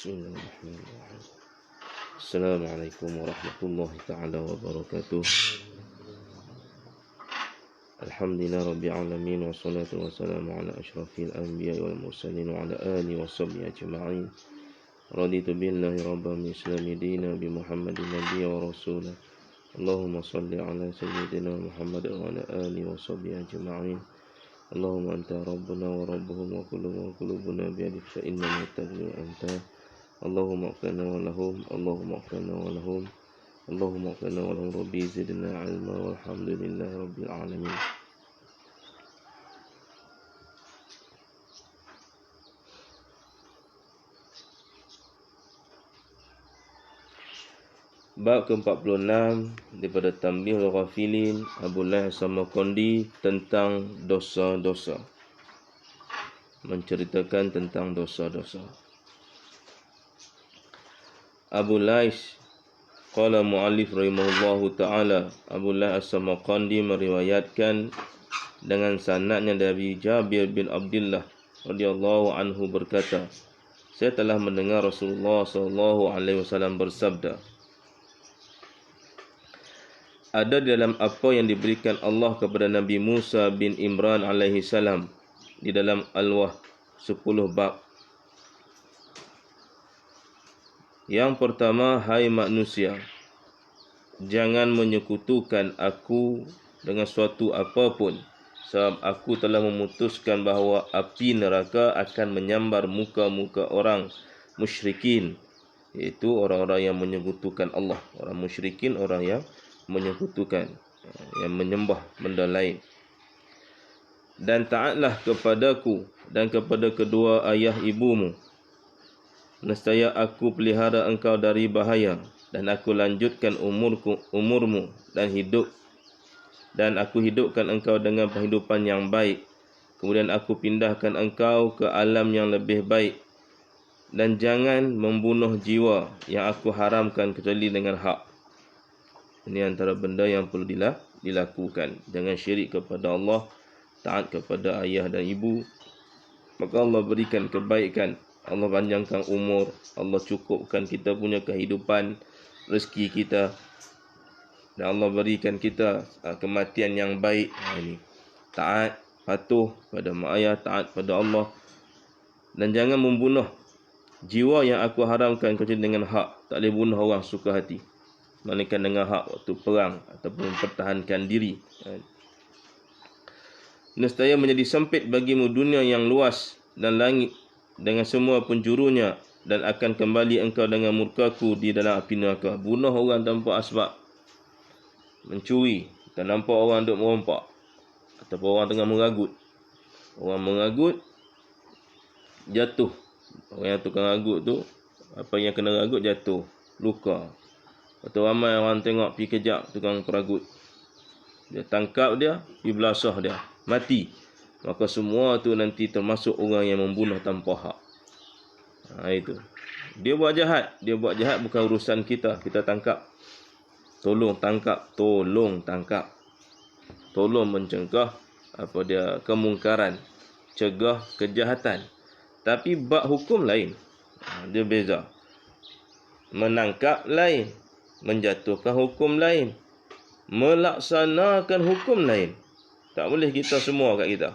Bismillahirrahmanirrahim. Assalamualaikum warahmatullahi ta'ala wabarakatuh. Alhamdulillah rabbil alamin, wassalatu wassalamu ala asyrafil anbiya wal mursalin wa ala alihi wa sahbihi ajma'in. Raditu billahi rabban islami dina bi Muhammadin nabiyya wa rasulah. Allahumma salli ala sayyidina Muhammad wa ala alihi wa sahbihi ajma'in. Allahumma anta rabbuna wa rabbuhum wa qulubuna biyadik fa inna mutabli anta. Allahumma aqfirna wa lahum, Allahumma aqfirna wa lahum, Allahumma aqfirna wa lahum, Rabbi zidna ilma walhamdulillahi rabbil alamin. Bab ke-46 daripada Tanbihul Ghafilin Abdullah As-Samarqandi tentang dosa-dosa. Menceritakan tentang dosa-dosa. Abu Lais qala muallif rahimahullahu ta'ala, Abu Lais As-Samarqandi meriwayatkan dengan sanadnya dari Jabir bin Abdullah radhiyallahu anhu berkata, saya telah mendengar Rasulullah sallallahu alaihi wasallam bersabda, ada dalam apa yang diberikan Allah kepada Nabi Musa bin Imran alaihi salam di dalam Al-Wah 10 bab. Yang pertama, hai manusia, jangan menyekutukan aku dengan suatu apapun, sebab aku telah memutuskan bahawa api neraka akan menyambar muka-muka orang musyrikin, iaitu orang-orang yang menyekutukan Allah. Orang musyrikin, orang yang menyekutukan, yang menyembah benda lain. Dan taatlah kepadaku dan kepada kedua ayah ibumu, nescaya aku pelihara engkau dari bahaya, dan aku lanjutkan umurmu dan aku hidupkan engkau dengan kehidupan yang baik. Kemudian aku pindahkan engkau ke alam yang lebih baik. Dan jangan membunuh jiwa yang aku haramkan kecuali dengan hak. Ini antara benda yang perlu dilakukan. Jangan syirik kepada Allah, taat kepada ayah dan ibu, maka Allah berikan kebaikan, Allah panjangkan umur, Allah cukupkan kita punya kehidupan, rezeki kita, dan Allah berikan kita kematian yang baik. Ini taat, patuh pada mak ayah, taat pada Allah. Dan jangan membunuh jiwa yang aku haramkan kecuali dengan hak. Tak boleh bunuh orang suka hati, melainkan dengan hak waktu perang ataupun mempertahankan diri. Nescaya menjadi sempit bagimu dunia yang luas dan langit dengan semua penjurunya, dan akan kembali engkau dengan murkaku di dalam api neraka. Bunuh orang tanpa asbab, mencuri, kita nampak orang duk merompak, ataupun orang tengah meragut. Orang meragut, jatuh. Orang yang tukang ragut tu, apa yang kena ragut jatuh, luka. Atau ramai orang tengok pergi kejap tukang peragut, dia tangkap dia, pergi belasah dia, mati. Maka semua tu nanti termasuk orang yang membunuh tanpa hak. Itu. Dia buat jahat bukan urusan kita. Kita tangkap. Tolong tangkap. Tolong mencegah kemungkaran, cegah kejahatan. Tapi bab hukum lain. Dia beza. Menangkap lain, menjatuhkan hukum lain, melaksanakan hukum lain. Tak boleh kita semua kat kita.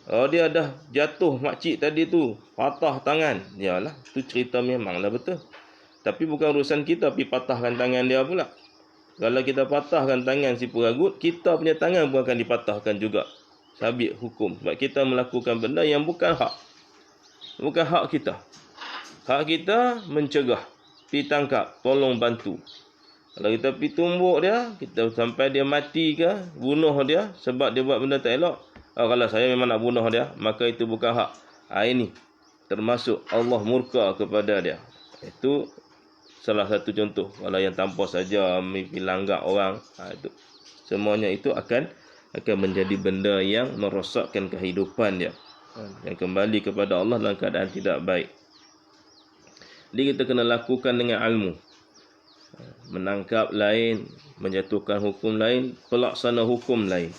Oh, dia dah jatuh makcik tadi tu, patah tangan. Yalah, tu cerita memanglah betul. Tapi bukan urusan kita pergi patahkan tangan dia pula. Kalau kita patahkan tangan si peragut, kita punya tangan pun akan dipatahkan juga. Sabit hukum. Sebab kita melakukan benda yang bukan hak. Bukan hak kita. Hak kita mencegah, pergi tangkap, tolong bantu. Kalau kita pergi tumbuk dia, kita sampai dia mati ke, bunuh dia sebab dia buat benda tak elok. Kalau saya memang nak bunuh dia, maka itu bukan hak. Ini termasuk Allah murka kepada dia. Itu salah satu contoh. Kalau yang tanpa saja pergi langgar orang, itu semuanya itu akan menjadi benda yang merosakkan kehidupan dia, yang kembali kepada Allah dalam keadaan tidak baik. Jadi kita kena lakukan dengan ilmu. Menangkap lain, menjatuhkan hukum lain, pelaksana hukum lain.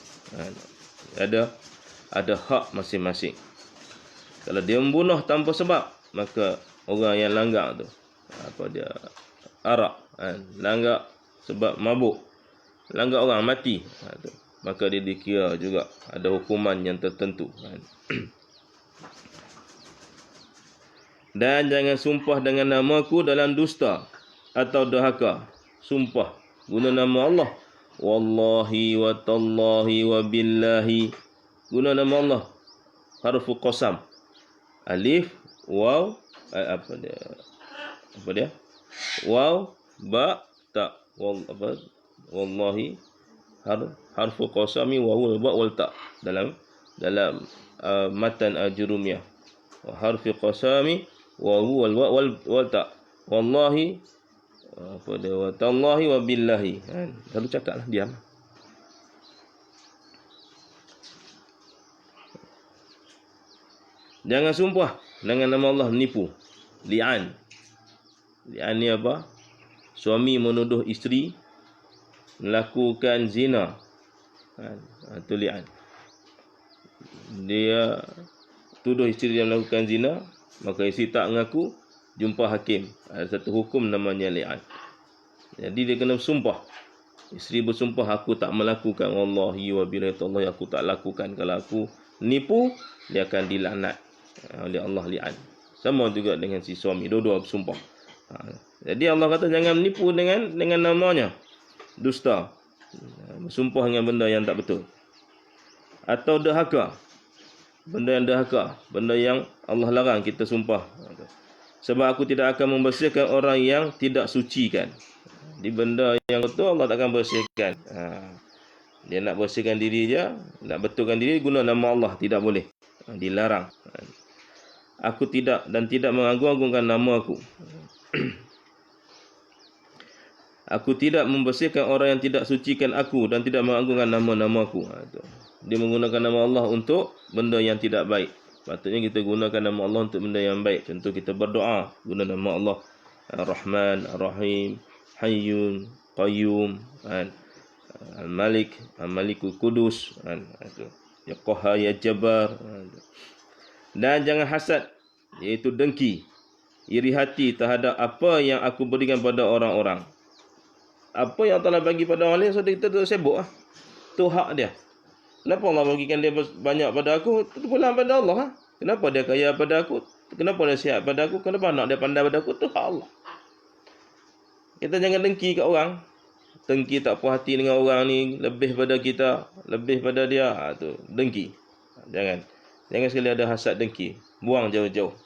Ada hak masing-masing. Kalau dia membunuh tanpa sebab, maka orang yang langgar tu. Apa dia? Arak. Kan? Langgar sebab mabuk. Langgar orang mati. Tu. Maka dia dikira juga ada hukuman yang tertentu. Kan? Dan jangan sumpah dengan namaku dalam dusta atau dahaka. Sumpah guna nama Allah. Wallahi wa tallahi wa billahi. Guna nama Allah. Harfu qasam. Alif, waw, apa dia? Waw, ba, ta. Wallahi harfu qasami waw ba wal ta dalam matan al-Jurumiyah. Wa harfi qasami waw wal ta. Wallahi apa dia? Wa tallahi wa billahi. Kan? Lalu cakaplah, diam. Jangan sumpah dengan nama Allah, nipu. Li'an. Li'an ni apa? Suami menuduh isteri melakukan zina. Itu li'an. Dia tuduh isteri dia melakukan zina, maka isteri tak mengaku, jumpa hakim. Ada satu hukum namanya li'an. Jadi dia kena bersumpah. Isteri bersumpah, aku tak melakukan. Wallahi wa billahi tallahi, aku tak lakukan. Kalau aku nipu, dia akan dilaknat oleh Allah, li'an. Sama juga dengan si suami, dua-dua bersumpah. Jadi Allah kata jangan menipu dengan namanya. Dusta. Bersumpah dengan benda yang tak betul. Atau dahaka. Benda yang dahaka, benda yang Allah larang kita sumpah. Sebab aku tidak akan membersihkan orang yang tidak sucikan. Di benda yang betul Allah takkan bersihkan. Dia nak bersihkan diri dia, nak betulkan diri, guna nama Allah, tidak boleh. Dilarang. Aku tidak mengagung-agungkan nama aku. Aku tidak membersihkan orang yang tidak sucikan aku dan tidak mengagungkan nama-nama aku. Dia menggunakan nama Allah untuk benda yang tidak baik. Patutnya kita gunakan nama Allah untuk benda yang baik. Contoh kita berdoa, guna nama Allah. Ar-Rahman, Ar-Rahim, Hayyun, Qayyum, Al-Malik, Al-Malikul Qudus, Ya Qahhar, Ya Jabbar. Dan jangan hasad, iaitu dengki, iri hati terhadap apa yang aku berikan pada orang-orang. Apa yang Allah bagi pada orang lain, so kita tu sibuk lah. Itu hak dia. Kenapa Allah bagikan dia banyak pada aku? Itu pulang pada Allah. Kenapa dia kaya pada aku? Kenapa dia sihat pada aku? Kenapa anak dia pandai pada aku? Itu hak Allah. Kita jangan dengki kat orang. Dengki, tak puas hati dengan orang ni, lebih pada kita, lebih pada dia. Tu dengki. Jangan sekali ada hasad, dengki. Buang jauh-jauh.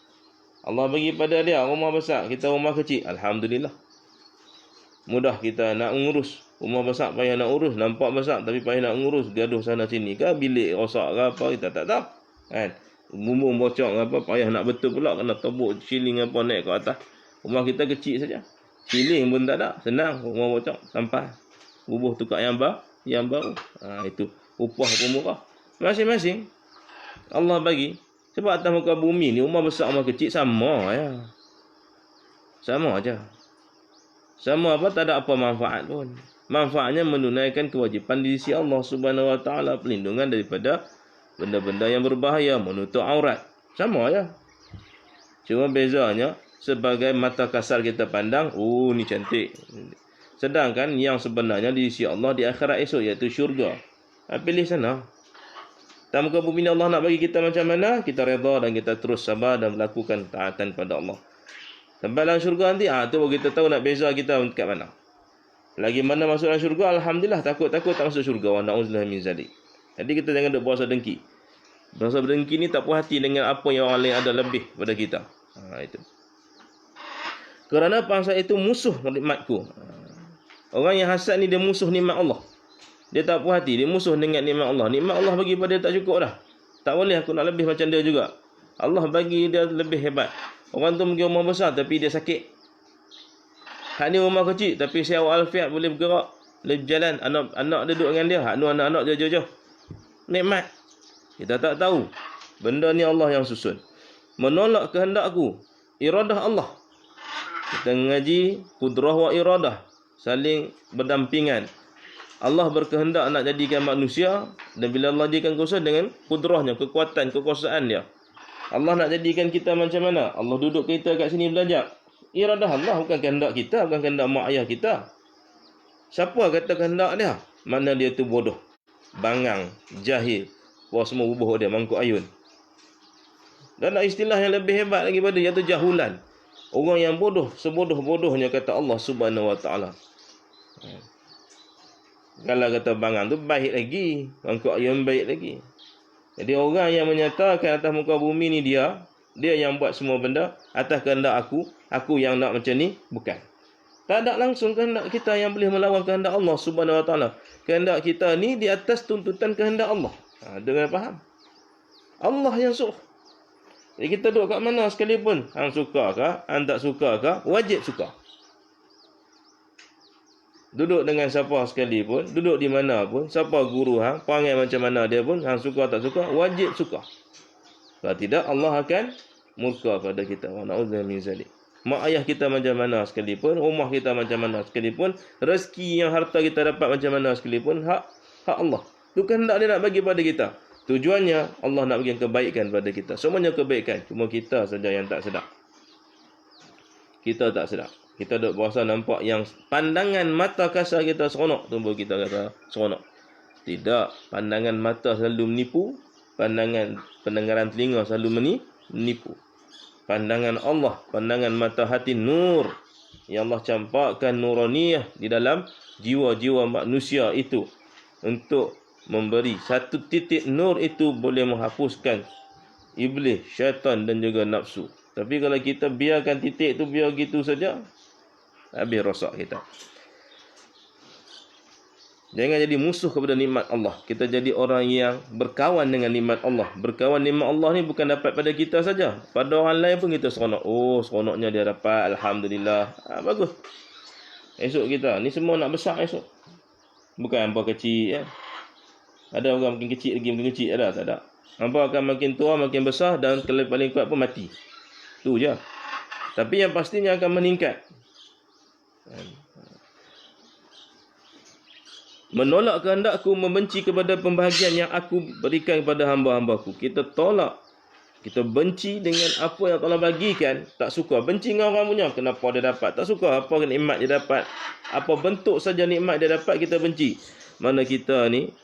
Allah bagi pada dia rumah besar, kita rumah kecil. Alhamdulillah. Mudah kita nak ngurus. Rumah besar payah nak urus, nampak besar tapi payah nak ngurus, gaduh sana sini ke, bilik rosak ke apa, kita tak tahu. Kan? Bumbung bocor ke apa, payah nak betul pula, kena tebuk ceiling apa naik ke atas. Rumah kita kecil saja. Ceiling pun tak ada, senang rumah bocor, sampai bubuh tukar yang baru. Itu upah pun murah. Masing-masing Allah bagi. Sebab atas muka bumi ni, rumah besar rumah kecil sama ya. Sama aja. Sama apa, tak ada apa manfaat pun. Manfaatnya menunaikan kewajipan di sisi Allah Subhanahu Wa Taala, perlindungan daripada benda-benda yang berbahaya, menutup aurat. Sama ya. Cuma bezanya sebagai mata kasar kita pandang, oh ni cantik. Sedangkan yang sebenarnya di sisi Allah di akhirat esok, iaitu syurga. Pilih sana. Tak muka bumi ni Allah nak bagi kita macam mana, kita redha dan kita terus sabar dan melakukan taatan pada Allah. Sampai dalam syurga nanti, tu baru kita tahu nak beza kita dekat mana. Lagi mana masuk dalam syurga, alhamdulillah, takut-takut tak masuk syurga. Wa na'udzubillah min zalik. Jadi kita jangan duk berasa dengki. Berasa dengki ni tak puas hati dengan apa yang orang lain ada lebih pada kita. Itu. Kerana bangsa itu musuh nikmatku. Orang yang hasad ni dia musuh nikmat Allah. Dia tak puas hati, dia musuh dengan nikmat Allah. Nikmat Allah bagi pada dia tak cukup dah. Tak boleh aku nak lebih macam dia juga. Allah bagi dia lebih hebat. Orang tu pergi rumah besar tapi dia sakit. Hak ni rumah kecil tapi sihat walafiat, boleh bergerak, boleh berjalan, anak dia duduk dengan dia. Hak ni anak-anak dia jauh-jauh. Nikmat. Kita tak tahu. Benda ni Allah yang susun. Menolak kehendakku, iradah Allah. Kita mengaji kudrah wa iradah, saling berdampingan. Allah berkehendak nak jadikan manusia, dan bila Allah jadikan kuasa dengan kudrahnya, kekuatan, kekuasaan dia. Allah nak jadikan kita macam mana? Allah duduk kita kat sini belajar. Iradah Allah, bukan kehendak kita, bukan kehendak mak ayah kita. Siapa kata kehendak dia? Mana dia tu bodoh, bangang, jahil. Wah, semua bubuh dia, mangkuk ayun. Dan ada istilah yang lebih hebat lagi pada iaitu jahulan. Orang yang bodoh, sebodoh-bodohnya kata Allah Subhanahu Wa Taala. Kalau kata bangang tu baik lagi, mangkuk ayun baik lagi. Jadi orang yang menyatakan atas muka bumi ni dia yang buat semua benda atas kehendak aku yang nak macam ni, bukan. Tak ada langsung kehendak kita yang boleh melawan kehendak Allah Subhanahu Wa Taala. Kehendak kita ni di atas tuntutan kehendak Allah. Dengar faham? Allah yang suruh. Jadi kita duduk kat mana sekalipun, hang suka ke, hang tak suka ke, wajib suka. Duduk dengan siapa sekalipun, duduk di mana pun, siapa guru hang, perangai macam mana dia pun, hang suka tak suka, wajib suka. Kalau tidak, Allah akan murka pada kita. Wa na'udzubillah min zalik. Mak ayah kita macam mana sekalipun, rumah kita macam mana sekalipun, rezeki yang harta kita dapat macam mana sekalipun, hak Allah. Itu kehendak dia nak bagi pada kita. Tujuannya Allah nak bagi kebaikan pada kita. Semuanya kebaikan. Cuma kita saja yang tak sedar. Kita tak sedar. Kita duduk berasa nampak yang pandangan mata kasar kita seronok. Tunggu kita kata seronok. Tidak. Pandangan mata selalu menipu. Pendengaran telinga selalu menipu. Pandangan Allah, pandangan mata hati nur. Yang Allah campakkan nuraniyah di dalam jiwa-jiwa manusia itu. Untuk memberi satu titik nur itu boleh menghapuskan iblis, syaitan dan juga nafsu. Tapi kalau kita biarkan titik itu biar gitu saja, habis rosak kita. Jangan jadi musuh kepada nikmat Allah. Kita jadi orang yang berkawan dengan nikmat Allah. Berkawan nikmat Allah ni bukan dapat pada kita saja. Pada orang lain pun kita seronok. Oh, seronoknya dia dapat. Alhamdulillah. Bagus. Esok kita. Ni semua nak besar esok. Bukan hampa kecil. Ya. Ada orang makin kecil lagi, makin kecil. Ada? Tak ada. Hampa akan makin tua, makin besar. Dan kalau paling kuat pun mati. Tu je. Tapi yang pastinya akan meningkat. Menolak kehendakku, membenci kepada pembahagian yang aku berikan kepada hamba-hambaku. Kita tolak. Kita benci dengan apa yang Allah bagikan. Tak suka. Benci dengan orang punya. Kenapa dia dapat? Tak suka apa nikmat dia dapat. Apa bentuk saja nikmat dia dapat, kita benci. Mana kita ni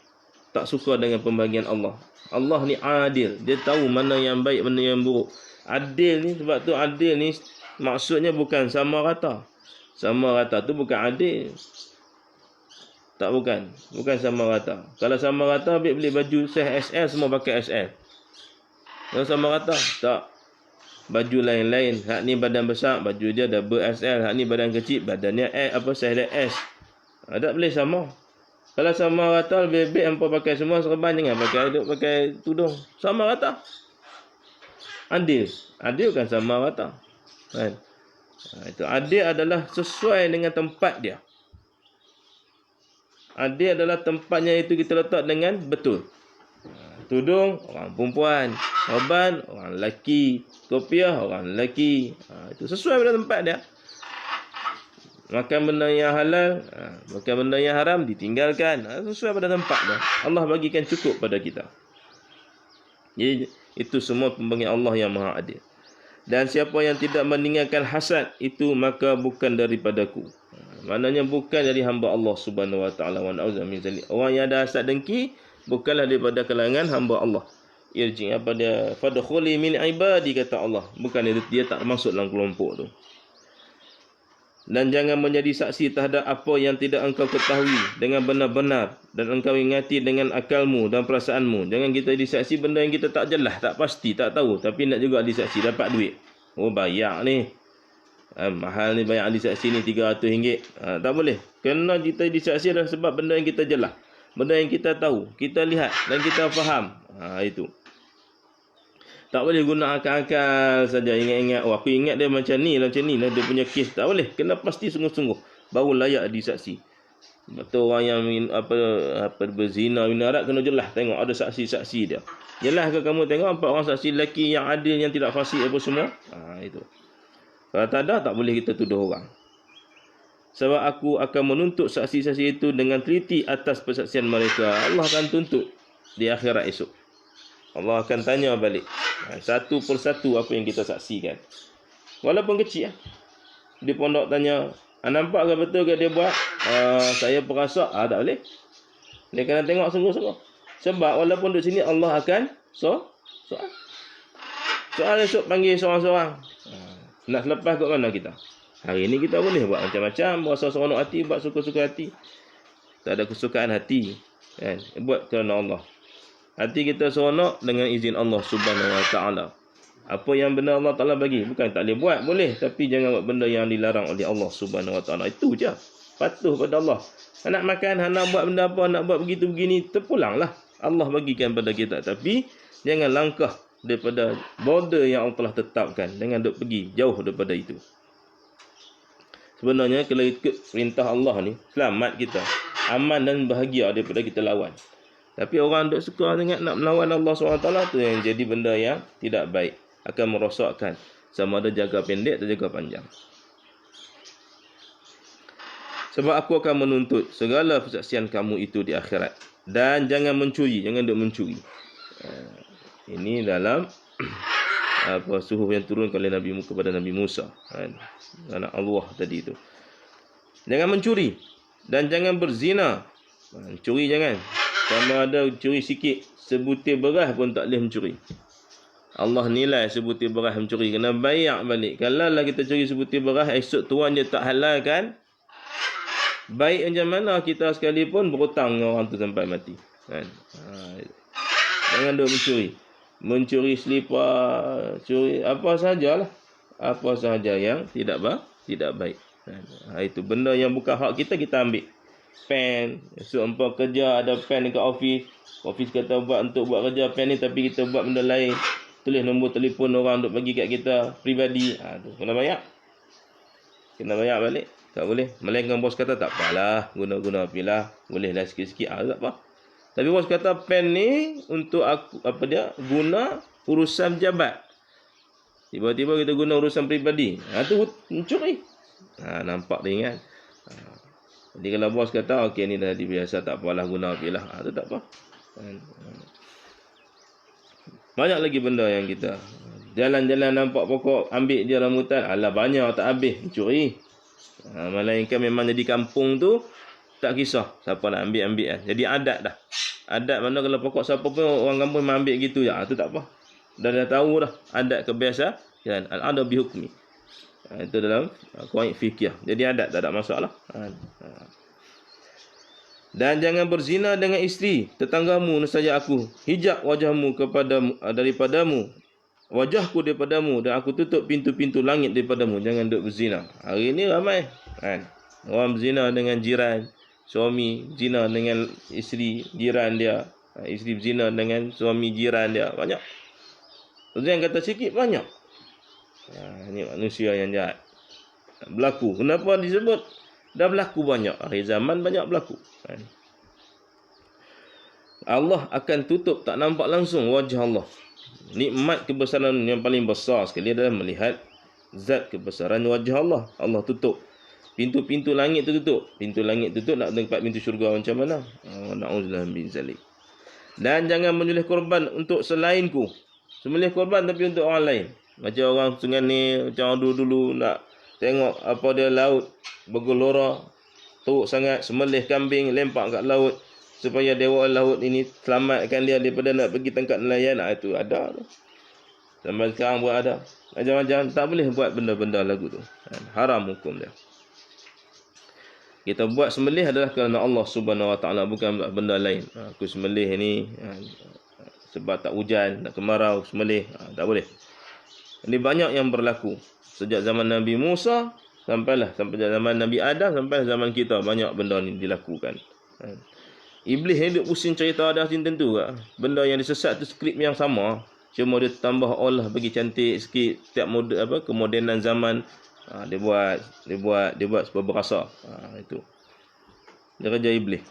tak suka dengan pembahagian Allah. Allah ni adil. Dia tahu mana yang baik, mana yang buruk. Adil ni, sebab tu adil ni maksudnya bukan sama rata. Sama rata tu bukan adil. Tak, bukan. Bukan sama rata. Kalau sama rata, ambil beli baju saiz SL, semua pakai SL. Kalau sama rata, tak. Baju lain-lain. Hak ni badan besar, baju dia double SL. Hak ni badan kecil, badannya saiz dia S. Tak boleh sama. Kalau sama rata, lebih-lebih hampa pakai semua serban, jangan pakai tudung. Sama rata. Adil. Adil kan sama rata. Kan? Itu adil adalah sesuai dengan tempat dia. Adil adalah tempatnya itu kita letak dengan betul. Tudung, orang perempuan. Serban, orang lelaki. Kopiah, orang lelaki. Itu sesuai pada tempat dia. Makan benda yang halal, makan benda yang haram, ditinggalkan. Sesuai pada tempat dia. Allah bagikan cukup pada kita. Jadi, itu semua pembagian Allah yang maha adil. Dan siapa yang tidak meninggalkan hasad, itu maka bukan daripadaku. Maknanya bukan dari hamba Allah Subhanahu Wa Taala. Wa na'udzubillah min zalik. Orang yang ada hasad dengki bukanlah daripada kalangan hamba Allah. Irji apa dia? Fadkhuli min ibadi, kata Allah. Bukan dia tak masuk dalam kelompok tu. Dan jangan menjadi saksi terhadap apa yang tidak engkau ketahui dengan benar-benar dan engkau ingati dengan akalmu dan perasaanmu. Jangan kita disaksi benda yang kita tak jelas, tak pasti, tak tahu, tapi nak juga disaksi dapat duit. Oh, bayar ni. Mahal ni, bayar ahli saksi ni RM300. Tak boleh. Kena kita disaksi adalah sebab benda yang kita jelas. Benda yang kita tahu, kita lihat dan kita faham. Itu. Tak boleh guna akal-akal saja. Ingat-ingat, oh aku ingat dia macam ni lah dia punya kes. Tak boleh. Kena pasti sungguh-sungguh. Baru layak disaksi. Betul orang yang berzina, minarat, kena jelas. Tengok ada saksi-saksi dia. Jelas ke kamu tengok 4 orang saksi lelaki yang adil, yang tidak fasik apa semua? Itu. Kalau tak ada, tak boleh kita tuduh orang. Sebab aku akan menuntut saksi-saksi itu dengan teliti atas persaksian mereka. Allah akan tuntut di akhirat esok. Allah akan tanya balik. Satu persatu apa yang kita saksikan. Walaupun kecil. Di pondok tanya, nampak ke betul ke dia buat? Saya perasa, tak boleh. Dia kena tengok sungguh-sungguh. Sebab walaupun di sini Allah akan soal. Soal esok panggil seorang-seorang. Nak selepas kat mana kita? Hari ni kita boleh buat macam-macam. Berasa seronok hati, buat suka-suka hati. Tak ada kesukaan hati. Kan? Buat kerana Allah. Hati kita seronok dengan izin Allah Subhanahu Wa Taala. Apa yang benar Allah Taala bagi, bukan tak boleh buat, boleh, tapi jangan buat benda yang dilarang oleh Allah Subhanahu Wa Taala. Itu je. Patuh pada Allah. Nak makan, nak buat benda apa, nak buat begitu begini, terpulanglah. Allah bagikan pada kita, tapi jangan langkah daripada border yang Allah telah tetapkan dengan duk pergi jauh daripada itu. Sebenarnya kalau ikut perintah Allah ni, selamat kita, aman dan bahagia daripada kita lawan. Tapi orang duk suka sangat nak melawan Allah SWT, tu yang jadi benda yang tidak baik. Akan merosakkan sama ada jaga pendek atau jaga panjang. Sebab aku akan menuntut segala persaksian kamu itu di akhirat. Dan jangan mencuri, jangan duk mencuri. Ini dalam suhuf yang turun oleh Nabi kepada Nabi Musa, anak Allah tadi itu. Jangan mencuri dan jangan berzina. Curi jangan. Sama ada curi sikit, sebutir beras pun tak boleh mencuri. Allah nilai sebutir beras mencuri, kena bayar balik. Kalau lah kita curi sebutir beras, esok tuan dia tak halalkan, baik macam mana kita sekalipun berhutang dengan orang tu sampai mati. Jangan duk mencuri. Mencuri selipar, curi apa sahajalah. Apa sahaja yang tidak baik. Itu benda yang bukan hak kita, kita ambil. Pen, esok empat kerja ada pen dekat office kata untuk buat kerja pen ni, tapi kita buat benda lain, tulis nombor telefon orang untuk bagi kat kita pribadi, tu kena bayar balik. Tak boleh. Melainkan bos kata tak apalah, guna-guna apilah, bolehlah sikit-sikit, tak apa. Tapi bos kata pen ni untuk aku guna urusan pejabat, tiba-tiba kita guna urusan pribadi, tu mencuri. Nampak dia ingat. Jadi kalau bos kata okey ni dah biasa, tak apalah, guna apilah, tu tak apa. Banyak lagi benda yang kita jalan-jalan nampak pokok, ambil je rambutan, alah banyak tak habis, mencuri. Melainkan memang jadi kampung tu tak kisah siapa nak ambil kan. Jadi adat dah. Adat mana kalau pokok siapa pun orang kampung memang ambil gitu je, tu tak apa. Dah tahu dah adat kebiasaan, kan, al-adab bihukmi. Itu dalam qawaid fikih. Jadi adat tak ada masalah. Dan jangan berzina dengan isteri tetanggamu nescaya aku hijab wajahmu daripadamu, wajahku daripadamu, dan aku tutup pintu-pintu langit daripadamu. Jangan duk berzina. Hari ni ramai orang berzina dengan jiran, suami zina dengan isteri jiran dia, isteri berzina dengan suami jiran dia, banyak. Yang kata sikit banyak. Ini manusia yang jahat. Berlaku. Kenapa disebut? Dah berlaku banyak. Akhir zaman banyak berlaku. Allah akan tutup, tak nampak langsung wajah Allah. Nikmat kebesaran yang paling besar sekali adalah melihat zat kebesaran wajah Allah. Allah tutup. Pintu-pintu langit tu tutup. Pintu langit tutup, nak tempat pintu syurga macam mana? Na'udzubillah min zalik. Dan jangan menyembelih korban untuk selainku. Sembelih korban tapi untuk orang lain. Macam orang sungai ni, macam dulu nak tengok apa dia laut bergelora, teruk sangat, sembelih kambing, lempar kat laut supaya dewa laut ini selamatkan dia daripada nak pergi tangkap nelayan. Itu ada tu. Sampai sekarang pun ada. Macam-macam, tak boleh buat benda-benda lagu tu. Haram hukum dia. Kita buat sembelih adalah kerana Allah Subhanahu Wa Taala, bukan benda lain. Aku sembelih ni sebab tak hujan, tak kemarau, sembelih, tak boleh. Ini banyak yang berlaku sejak zaman Nabi Musa sampai zaman Nabi Adam, sampai zaman kita banyak benda ni dilakukan. Iblis ni duk pusing cerita dah tentu ke. Benda yang disesat tu skrip yang sama, cuma dia tambah olah bagi cantik sikit setiap kemodenan zaman. Dia buat supaya berasa. Itu dia kerja iblis.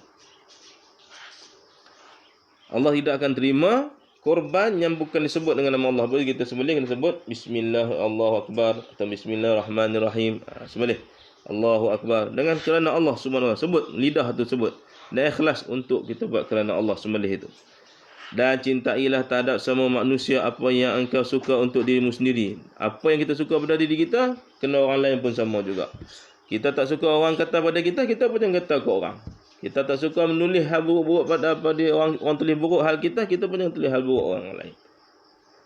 Allah tidak akan terima korban yang bukan disebut dengan nama Allah. Boleh kita sembelih kena sebut bismillah, Allahu akbar, atau bismillahirrahmanirrahim. Sembelih Allahu akbar dengan kerana Allah Subhanahu wa taala, sebut lidah tu sebut, dan ikhlas untuk kita buat kerana Allah sembelih itu. Dan cintailah terhadap semua manusia apa yang engkau suka untuk dirimu sendiri. Apa yang kita suka pada diri kita, kena orang lain pun sama juga. Kita tak suka orang kata pada kita, kita pun jangan kata ke orang. Kita tak suka menulis hal buruk-buruk pada orang tulis buruk hal kita, kita pun jangan tulis hal buruk orang lain.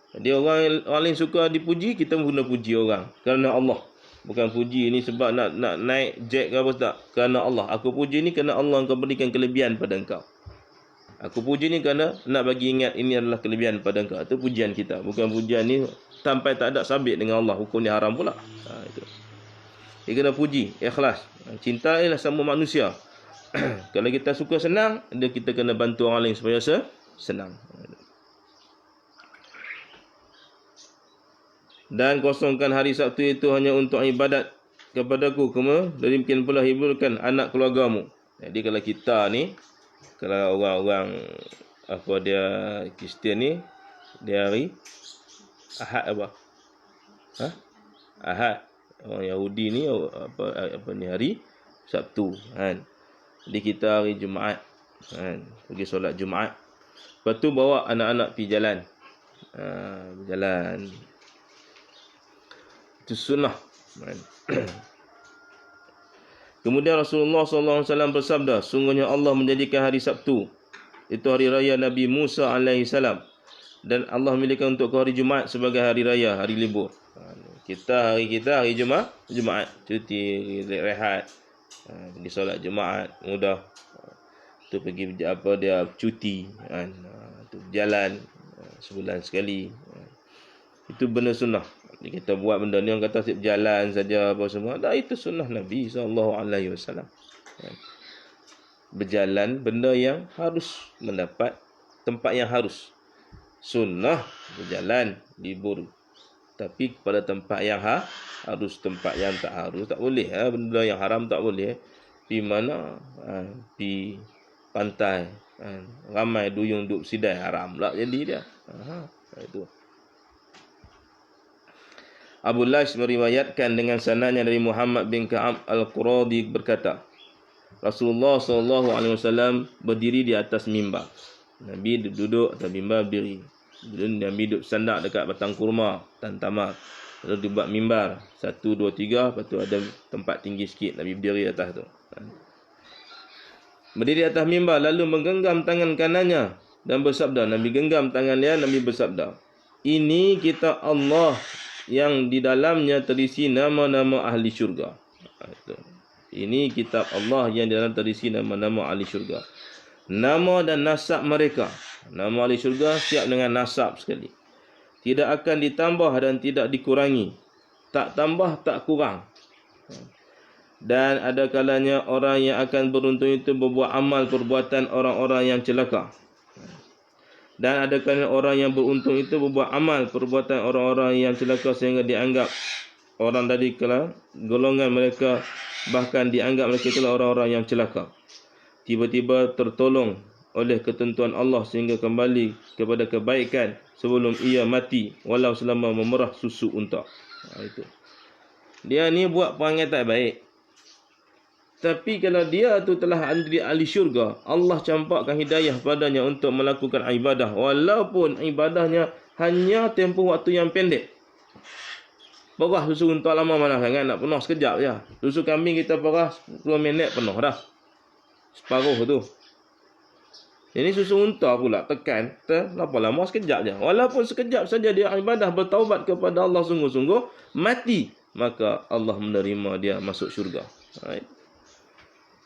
Jadi orang lain suka dipuji, kita pun guna puji orang. Kerana Allah. Bukan puji ni sebab nak naik jet ke apa tak. Kerana Allah. Aku puji ni kerana Allah engkau berikan kelebihan pada engkau. Aku puji ni kerana nak bagi ingat ini adalah kelebihan pada engkau. Itu pujian kita. Bukan pujian ni sampai tak ada sabit dengan Allah. Hukum ni haram pula. Itu. Dia kena puji. Ikhlas. Cintailah sama manusia. Kalau kita suka senang, kita kena bantu orang lain supaya senang. Dan kosongkan hari Sabtu itu hanya untuk ibadat kepadaku. Demikian pula hiburkan anak keluargamu. Jadi kalau kita ni, kalau orang-orang apa dia Kristian ni, dia hari Ahad apa? Ahad. Orang Yahudi ni apa ni hari Sabtu kan. Jadi kita hari Jumaat kan, pergi solat Jumaat. Lepas tu bawa anak-anak pergi jalan. Berjalan. Itu sunnah kan. Kemudian Rasulullah SAW bersabda, sungguhnya Allah menjadikan hari Sabtu, itu hari raya Nabi Musa AS, dan Allah memilihkan untuk hari Jumaat sebagai hari raya, hari libur. Hari Jumaat, cuti, rehat, pergi solat Jumaat, mudah. Tu pergi apa dia cuti kan. Tu jalan sebulan sekali. Itu benda sunnah. Jadi kita buat benda ni, orang kata asyik berjalan saja apa semua. Dah, itu sunnah Nabi SAW. Berjalan benda yang harus mendapat tempat yang harus. Sunnah berjalan libur. Tapi pada tempat yang harus, tempat yang tak harus tak boleh. Benda yang haram tak boleh. Di mana? Di pantai. Ramai duyung duduk sidai, haram lah jadi dia. Itu. Abu Lais meriwayatkan dengan sanadnya dari Muhammad bin Ka'ab Al-Quradi berkata, Rasulullah SAW berdiri di atas mimbar. Nabi duduk atas mimbar berdiri. Nabi duduk sandak dekat batang kurma dan tamar. Lalu dibuat mimbar 1, 2, 3. Lepas tu ada tempat tinggi sikit. Nabi berdiri atas tu. Berdiri atas mimbar lalu menggenggam tangan kanannya dan bersabda. Nabi genggam tangan dia, Nabi bersabda, ini kitab Allah yang di dalamnya terisi nama-nama ahli syurga. Ini kitab Allah yang di dalam terisi nama-nama ahli syurga. Nama dan nasab mereka. Nama ahli syurga siap dengan nasab sekali. Tidak akan ditambah dan tidak dikurangi. Tak tambah, tak kurang. Dan ada kalanya orang yang akan beruntung itu berbuat amal perbuatan orang-orang yang celaka. Dan ada kalanya orang yang beruntung itu berbuat amal perbuatan orang-orang yang celaka sehingga dianggap orang dari golongan mereka, bahkan dianggap mereka itulah orang-orang yang celaka. Tiba-tiba tertolong oleh ketentuan Allah sehingga kembali kepada kebaikan sebelum ia mati, walau selama memerah susu unta. Itu. Dia ni buat perangai tak baik. Tapi kalau dia tu telah menjadi ahli syurga, Allah campakkan hidayah padanya untuk melakukan ibadah. Walaupun ibadahnya hanya tempoh waktu yang pendek. Perah susu unta lama mana sangat, nak penuh sekejap je. Susu kambing kita perah 10 minit penuh dah. Separuh tu. Ini susu unta pula tekan, berapa lama, sekejap je. Walaupun sekejap saja dia ibadah, bertaubat kepada Allah sungguh-sungguh, mati, maka Allah menerima dia masuk syurga. Right?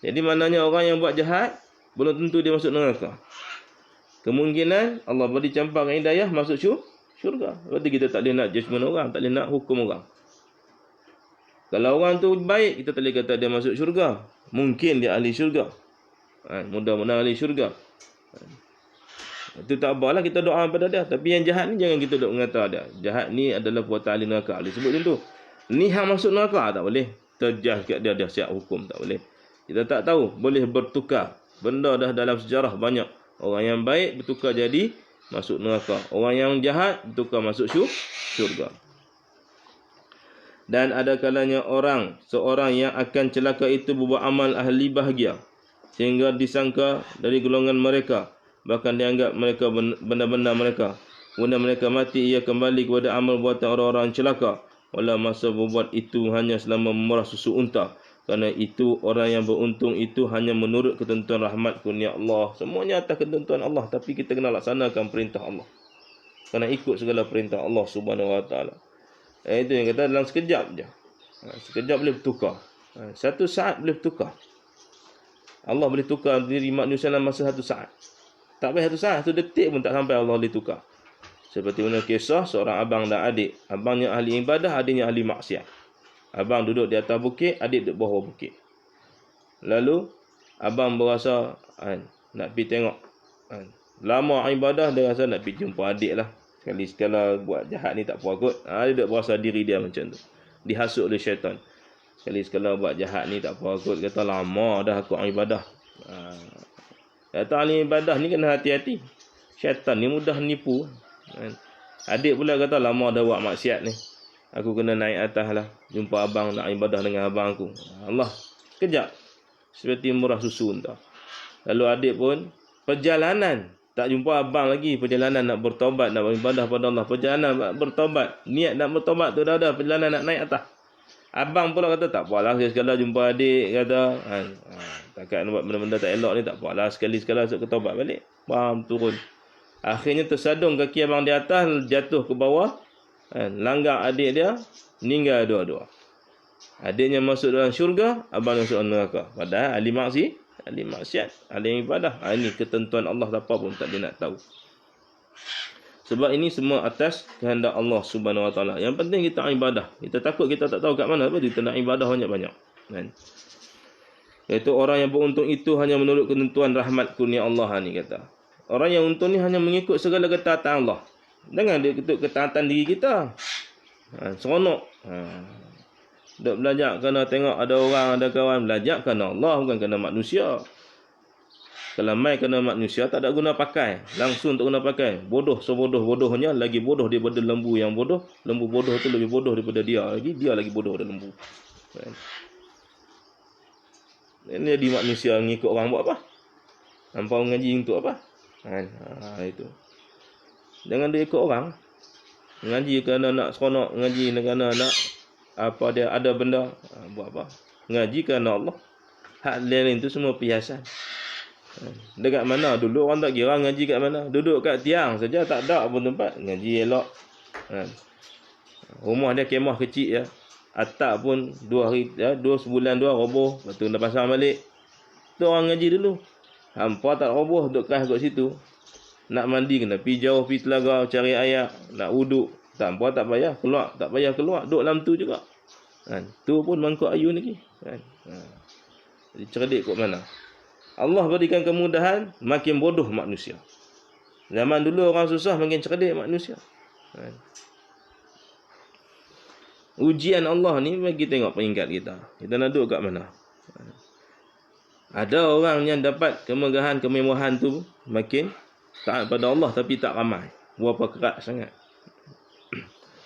Jadi maknanya orang yang buat jahat, belum tentu dia masuk neraka. Kemungkinan Allah beri campakkan hidayah masuk syurga. Berarti kita tak boleh nak judgement orang, tak boleh nak hukum orang. Kalau orang tu baik, kita tak boleh kata dia masuk syurga. Mungkin dia ahli syurga. Mudah-mudahan ahli syurga. Itu tak apalah kita doa pada dia. Tapi yang jahat ni jangan kita duk mengata dia. Jahat ni adalah perbuatan ahli neraka. Dia sebut macam tu. Ni hang masuk neraka tak boleh. Terjah kat dia siap hukum tak boleh. Kita tak tahu, boleh bertukar. Benda dah dalam sejarah banyak. Orang yang baik bertukar jadi masuk neraka. Orang yang jahat bertukar masuk syurga. Dan ada kalanya seorang yang akan celaka itu berbuat amal ahli bahagia, sehingga disangka dari golongan mereka. bahkan dianggap mereka benar-benar mereka. Guna mereka mati, ia kembali kepada amal buatan orang-orang celaka. Walau masa berbuat itu hanya selama memerah susu unta. Kerana itu orang yang beruntung itu hanya menurut ketentuan rahmat kurnia Allah. Semuanya atas ketentuan Allah, tapi kita kena laksanakan perintah Allah. Kena ikut segala perintah Allah Subhanahu Wa Taala. Itu yang kata dalam sekejap je. Sekejap boleh bertukar. Satu saat boleh bertukar. Allah boleh tukar diri manusia dalam masa satu saat. Tak payah satu saat, satu detik pun tak sampai Allah boleh tukar. Seperti mana kisah seorang abang dan adik. Abangnya ahli ibadah, adiknya ahli maksiat. Abang duduk di atas bukit, adik duduk bawah bukit. Lalu abang berasa nak pergi tengok. Lama ibadah, dia rasa nak pergi jumpa adik lah. Sekali-sekala buat jahat ni tak puas kot. Dia duduk berasa diri dia macam tu. Dihasut oleh syaitan. Sekali-sekala buat jahat ni tak puas kot. Kata lama dah aku ibadah. Kata ahli ibadah ni kena hati-hati. Syaitan ni mudah nipu. Adik pula kata lama dah buat maksiat ni. Aku kena naik atas lah. Jumpa abang, nak ibadah dengan abang aku. Allah, sekejap. Seperti murah susu entah. Lalu adik pun, perjalanan. Tak jumpa abang lagi. Perjalanan nak bertobat, nak beribadah pada Allah. Perjalanan nak bertobat. Niat nak bertobat tu dah ada. Perjalanan nak naik atas. Abang pula kata, tak apalah sekali-sekala jumpa adik. Kata, takkan buat benda-benda tak elok ni. Tak apalah sekali-sekala masuk ke tobat balik. Faham, turun. Akhirnya tersadung kaki abang di atas, jatuh ke bawah. Langgar adik dia, meninggal dua-dua. Adiknya masuk dalam syurga, abang masuk neraka. Padahal ahli maksiat, ahli ibadah. Ini ketentuan Allah, apa pun tak dia nak tahu. Sebab ini semua atas kehendak Allah Subhanahu Wa Taala. Yang penting kita ibadah. Kita takut kita tak tahu kat mana, apa kita nak ibadah banyak-banyak. Iaitu orang yang beruntung itu hanya menurut ketentuan rahmat kurnia Allah ni kata. Orang yang untung ni hanya mengikut segala ketaatan Allah. Jangan dia ikut ketaatan diri kita. Seronok. Duk belajar kerana tengok ada orang, ada kawan. Belajar kerana Allah, bukan kerana manusia. Kalau main kerana manusia, tak ada guna pakai. Langsung tak guna pakai. Bodoh sebodoh-bodohnya, lagi bodoh daripada lembu yang bodoh. Lembu bodoh tu lebih bodoh daripada dia lagi. Dia lagi bodoh daripada lembu. Ini jadi manusia mengikut orang buat apa? Hampa mengaji untuk apa? Itu. Jangan dia ikut orang. Ngaji kerana nak seronok, ngaji kerana nak apa dia ada benda, buat apa? Ngaji kerana Allah. Hak lain itu semua perhiasan. Dekat mana dulu orang tak kira ngaji kat mana. Duduk kat tiang saja tak ada pun tempat ngaji elok. Rumah dia kemah kecil ya. Atap pun 2 hari ya, 2 sebulan 2 roboh, lepas tu dah pasang balik. Tu orang ngaji dulu. Hampa tak roboh duduk keras kat situ. Nak mandi kena pergi jauh, pergi telaga cari air, nak wuduk. Hampa tak payah keluar, duduk dalam tu juga. Tu pun mangkuk ayun lagi. Jadi cerdik kot mana. Allah berikan kemudahan, makin bodoh manusia. Zaman dulu orang susah, makin cerdik manusia. Ujian Allah ni bagi tengok peringkat kita. Kita nak duduk kat mana. Ada orang yang dapat kemegahan, kemewahan tu makin taat pada Allah tapi tak ramai. Berapa kerat sangat.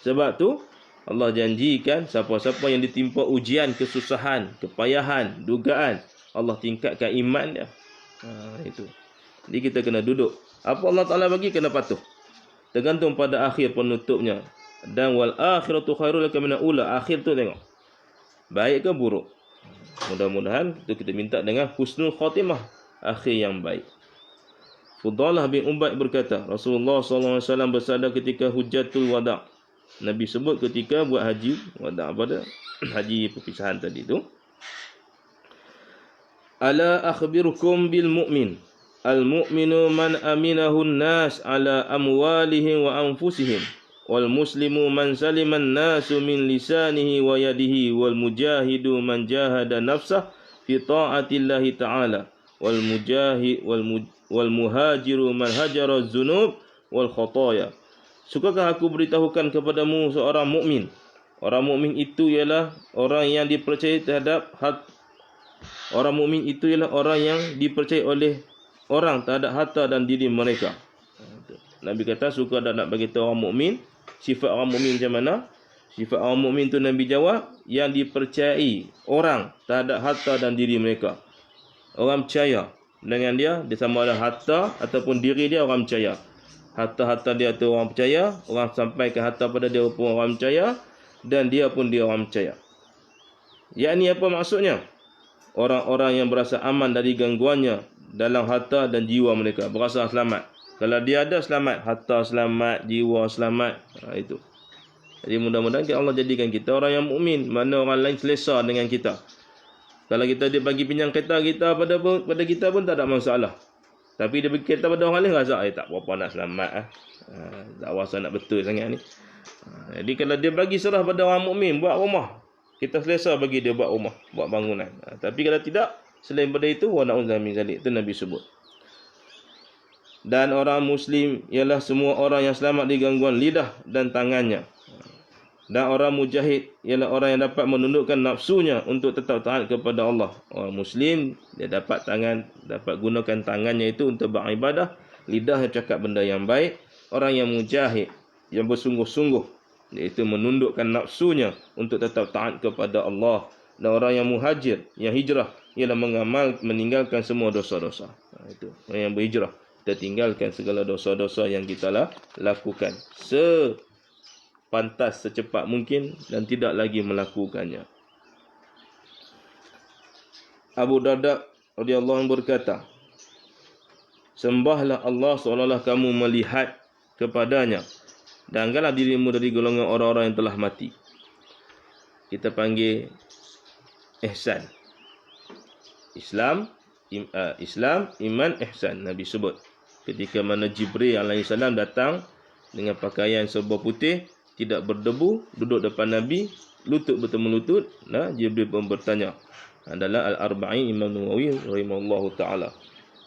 Sebab tu Allah janjikan siapa-siapa yang ditimpa ujian, kesusahan, kepayahan, dugaan, Allah tingkatkan iman dia. Itu. Jadi kita kena duduk. Apa Allah Ta'ala bagi kena patuh. Tergantung pada akhir penutupnya. Dan wal akhiratu khairul laka minal ula. Akhir tu tengok. Baik ke buruk. Mudah-mudahan itu kita minta dengan husnul khatimah. Akhir yang baik. Fudalah bin Ubaid berkata, Rasulullah SAW bersabda ketika Hujjatul Wada'. Nabi sebut ketika buat haji wada' pada haji perpisahan tadi tu. Ala akhbirukum bil mu'min. Al-mu'minu man aminahu an-nas ala amwalihim wa anfusihim. Wal muslimu man saliman nasu min lisanihi wa yadihi. Wal mujahidu man jahada nafsah fi ta'atillahi ta'ala. Wal muhajiru man hajara az-zunub wal khataya. Sukakah aku beritahukan kepadamu seorang mukmin? Orang mukmin itu ialah orang yang dipercayai terhadap orang mukmin itu ialah orang yang dipercayai oleh orang terhadap harta dan diri mereka. Nabi kata suka dan nak bagi tahu orang mukmin, sifat orang mukmin macam mana? Sifat orang mukmin tu Nabi jawab yang dipercayai orang terhadap harta dan diri mereka. Orang percaya dengan dia sama ada harta ataupun diri dia orang percaya. Harta-harta dia tu orang percaya, orang sampaikan harta pada dia pun orang percaya, dan dia pun dia orang percaya. Yakni apa maksudnya? Orang-orang yang berasa aman dari gangguannya dalam harta dan jiwa mereka, berasa selamat. Kalau dia ada selamat, harta selamat, jiwa selamat. Itu. Jadi mudah-mudahan Allah jadikan kita orang yang mukmin, mana orang lain selesa dengan kita. Kalau dia bagi pinjam kereta kita pada kita pun tak ada masalah. Tapi dia bagi kereta pada orang lain rasa tak berapa nak selamat tak rasa nak betul sangat ni. Jadi kalau dia bagi serah pada orang mukmin buat rumah, kita selesa bagi dia buat rumah, buat bangunan. Tapi kalau tidak, selain pada itu wa na'udzubillahi min zalik, itu Nabi sebut. Dan orang muslim ialah semua orang yang selamat dari gangguan lidah dan tangannya. Dan orang mujahid ialah orang yang dapat menundukkan nafsunya untuk tetap taat kepada Allah. Orang muslim dia dapat gunakan tangannya itu untuk beribadah, lidah yang cakap benda yang baik. Orang yang mujahid yang bersungguh-sungguh iaitu menundukkan nafsunya untuk tetap taat kepada Allah. Dan orang yang muhajir, yang hijrah ialah meninggalkan semua dosa-dosa. Itu orang yang berhijrah, kita tinggalkan segala dosa-dosa yang kita lakukan pantas secepat mungkin dan tidak lagi melakukannya. Abu Darda radhiyallahu anhu berkata, sembahlah Allah seolah-olah kamu melihat kepadanya, dan angkatlah dirimu dari golongan orang-orang yang telah mati. Kita panggil ihsan. Islam, iman, ihsan. Nabi sebut ketika mana Jibril alaihissalam datang dengan pakaian serba putih, tidak berdebu, duduk depan Nabi, lutut bertemu lutut. Jibril pun bertanya. Adalah Al-Arba'in Imam Nawawi rahimahullahu ta'ala.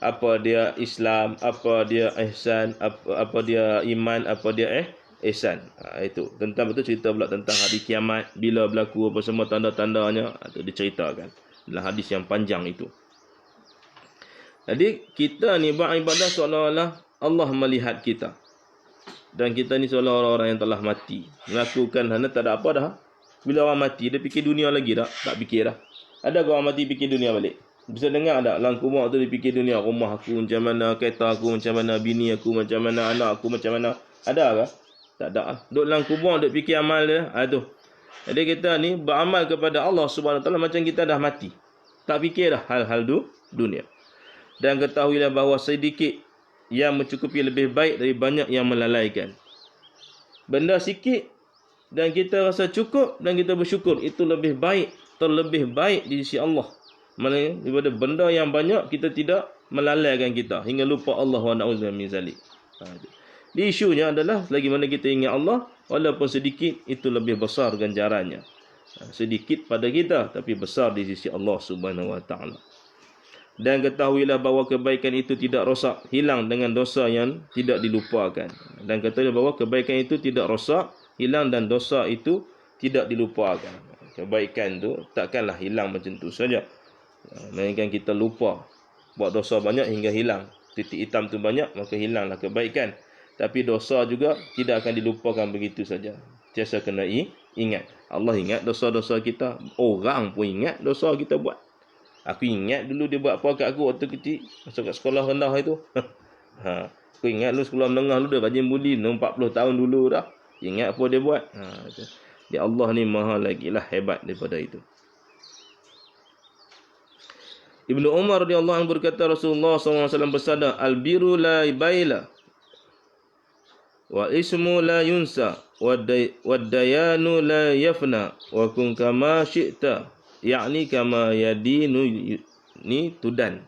Apa dia Islam, apa dia ihsan, apa dia iman, apa dia ihsan. Itu. Tentang betul cerita pula tentang hari kiamat, bila berlaku apa semua tanda-tandanya, itu diceritakan dalam hadis yang panjang itu. Jadi kita ni buat ibadah seolah-olah Allah melihat kita. Dan kita ni seolah orang-orang yang telah mati. Melakukan tak ada apa dah. Bila orang mati, dia fikir dunia lagi tak? Tak fikir dah. Ada orang mati fikir dunia balik? Bisa dengar tak? Dalam kubur tu dia fikir dunia. Rumah aku macam mana, kereta aku macam mana, bini aku macam mana, anak aku macam mana. Ada ke? Tak ada. Duduk dalam kubur, duduk fikir amal dia. Tu. Jadi kita ni beramal kepada Allah Subhanahu Wa Taala macam kita dah mati. Tak fikir dah hal-hal dunia. Dan ketahuilah bahawa sedikit yang mencukupi lebih baik dari banyak yang melalaikan. Benda sikit dan kita rasa cukup dan kita bersyukur, itu lebih baik, terlebih baik di sisi Allah. Maknanya daripada benda yang banyak kita tidak melalaikan kita hingga lupa Allah wa na'udzubillahi min zalik. Di isunya adalah selagi mana kita ingat Allah, walaupun sedikit, itu lebih besar ganjarannya. Sedikit pada kita tapi besar di sisi Allah Subhanahu Wa Taala. Dan ketahuilah bahawa kebaikan itu tidak rosak, hilang dengan dosa yang tidak dilupakan. Dan ketahuilah bahawa kebaikan itu tidak rosak, hilang dan dosa itu tidak dilupakan. Kebaikan itu takkanlah hilang macam tu saja. Melainkan kita lupa. Buat dosa banyak hingga hilang. Titik hitam tu banyak, maka hilanglah kebaikan. Tapi dosa juga tidak akan dilupakan begitu saja. Tiasa kena ingat. Allah ingat dosa-dosa kita. Orang pun ingat dosa kita buat. Aku ingat dulu dia buat apa kat aku waktu kecil, masuk kat sekolah rendah itu. Aku ingat dulu sekolah menengah dulu dia rajin buli 40 tahun dulu dah. Ingat apa dia buat. Dia Allah ni maha lagi lah hebat daripada itu. Ibnu Umar radhiyallahu anhu berkata Rasulullah SAW bersabda, al-biru la baila wa ismu la yunsa wa dayanu la yafna wa kun kama syi'ta. Yakni kama yadinu ni tudan.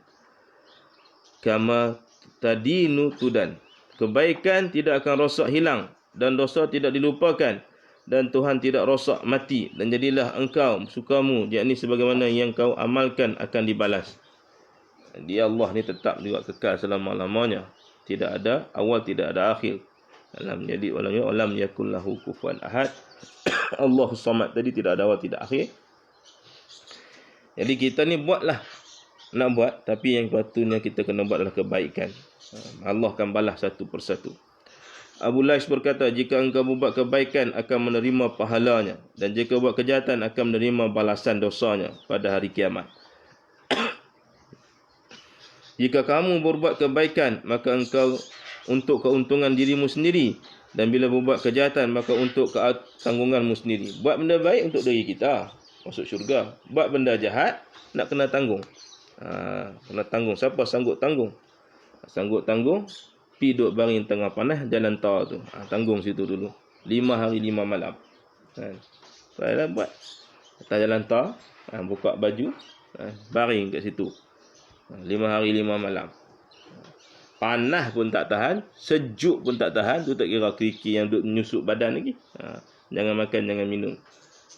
Kama tadinu tudan. Kebaikan tidak akan rosak hilang dan dosa tidak dilupakan dan Tuhan tidak rosak mati, dan jadilah engkau sukamu, yakni sebagaimana yang kau amalkan akan dibalas. Dia Allah ni tetap juga kekal selama-lamanya. Tidak ada awal, tidak ada akhir. Jadi alam yakul lahu kufuwan ahad. Allahus samad, tadi tidak ada awal, tidak akhir. Jadi kita ni buatlah, nak buat, tapi yang patutnya kita kena buat adalah kebaikan. Allah akan balas satu persatu. Abu Lais berkata, jika engkau buat kebaikan akan menerima pahalanya, dan jika buat kejahatan akan menerima balasan dosanya pada hari kiamat. Jika kamu berbuat kebaikan, maka engkau untuk keuntungan dirimu sendiri. Dan bila berbuat kejahatan, maka untuk tanggunganmu sendiri. Buat benda baik untuk diri kita, masuk syurga. Buat benda jahat, nak kena tanggung. Kena tanggung. Siapa sanggup tanggung? Sanggup tanggung, pi duduk baring tengah panas, jalan tar tu. Tanggung situ dulu. 5 hari 5 malam. Baiklah buat. Atas jalan tar, buka baju, baring kat situ. 5 hari 5 malam. Panas pun tak tahan, sejuk pun tak tahan. Tu tak kira kerikil yang duduk menyusup badan lagi. Jangan makan, jangan minum.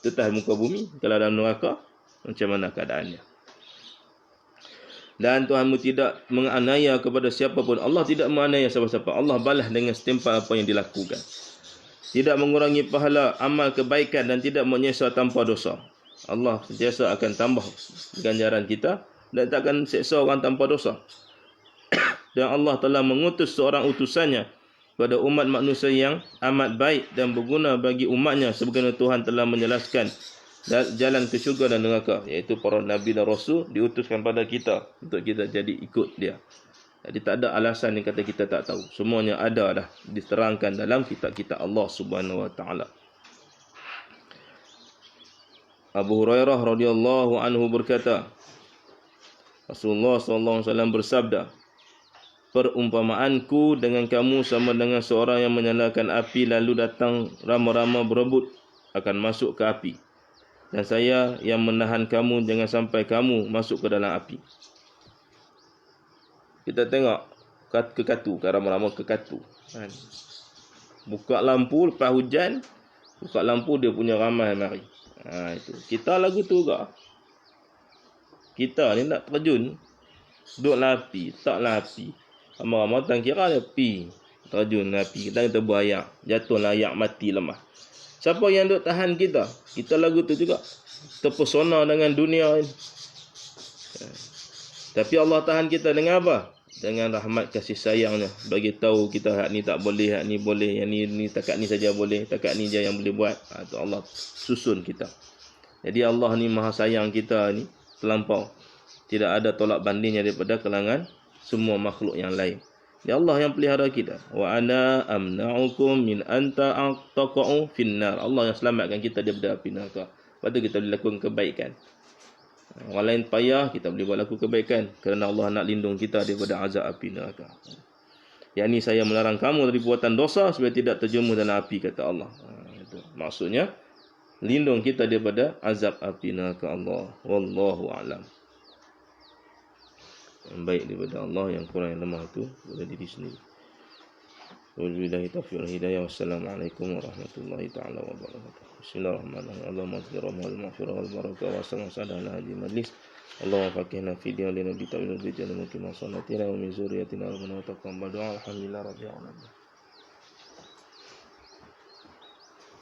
Itu tahan muka bumi. Kalau dalam neraka, macam mana keadaannya? Dan Tuhanmu tidak menganiaya kepada siapa pun. Allah tidak menganiaya siapa-siapa. Allah balas dengan setimpal apa yang dilakukan. Tidak mengurangi pahala amal kebaikan dan tidak menyesa tanpa dosa. Allah sentiasa akan tambah ganjaran kita dan tak akan seksa orang tanpa dosa. Dan Allah telah mengutus seorang utusannya pada umat manusia yang amat baik dan berguna bagi umatnya sebagaimana Tuhan telah menjelaskan jalan ke syurga dan neraka, iaitu para nabi dan rasul diutuskan pada kita untuk kita jadi ikut dia. Jadi tak ada alasan yang kata kita tak tahu. Semuanya ada dah diterangkan dalam kitab-kitab Allah Subhanahu wa taala. Abu Hurairah radhiyallahu anhu berkata, Rasulullah sallallahu alaihi wasallam bersabda, perumpamaanku dengan kamu sama dengan seorang yang menyalakan api lalu datang ramai-ramai berebut akan masuk ke api. Dan saya yang menahan kamu jangan sampai kamu masuk ke dalam api. Kita tengok kekatu, ramai-ramai kekatu. Buka lampu lepas hujan, buka lampu dia punya ramai mari. Itu. Kita lagu tu juga. Kita ni nak terjun, duduk api, taklah api. Ramai-ramai tak kira dia pi, terjun api. Kita berayak, jatuh layak, mati lemah. Siapa yang duk tahan kita? Kita lagu tu juga. Terpesona dengan dunia ini. Tapi Allah tahan kita dengan apa? Dengan rahmat kasih sayangnya. Bagi tahu kita hak ni tak boleh, hak ni boleh, yang ni takat ni saja boleh, takat ni je yang boleh buat. Tu Allah susun kita. Jadi Allah ni maha sayang kita ni terlampau. Tidak ada tolak bandingnya daripada kalangan semua makhluk yang lain. Ya Allah yang pelihara kita. Wa ana amna'ukum min anta taqa'u finnar. Allah yang selamatkan kita daripada api neraka. Lepas tu kita boleh lakukan kebaikan. Orang lain payah, kita boleh buat laku kebaikan. Kerana Allah nak lindung kita daripada azab api neraka. Yang ni saya melarang kamu dari perbuatan dosa supaya tidak terjerumus dalam api, kata Allah. Itu maksudnya lindung kita daripada azab api neraka Allah. Wallahu a'lam. Yang baik daripada Allah, yang kurang yang lemah itu pada diri sendiri. Wabillahi taufiq wal hidayah. Wassalamualaikum warahmatullahi taala wabarakatuh. Bismillahirrahmanirrahim. Allahumma ighfirli wal maghfirah wal barakah wa sallallahu alaihi majlis. Allahumma faqihna fi din wa lana bi ta'wil rijal mungkin wa sanatina wa min zuriyatina wa taqabbal du'a. Alhamdulillah rabbil alamin.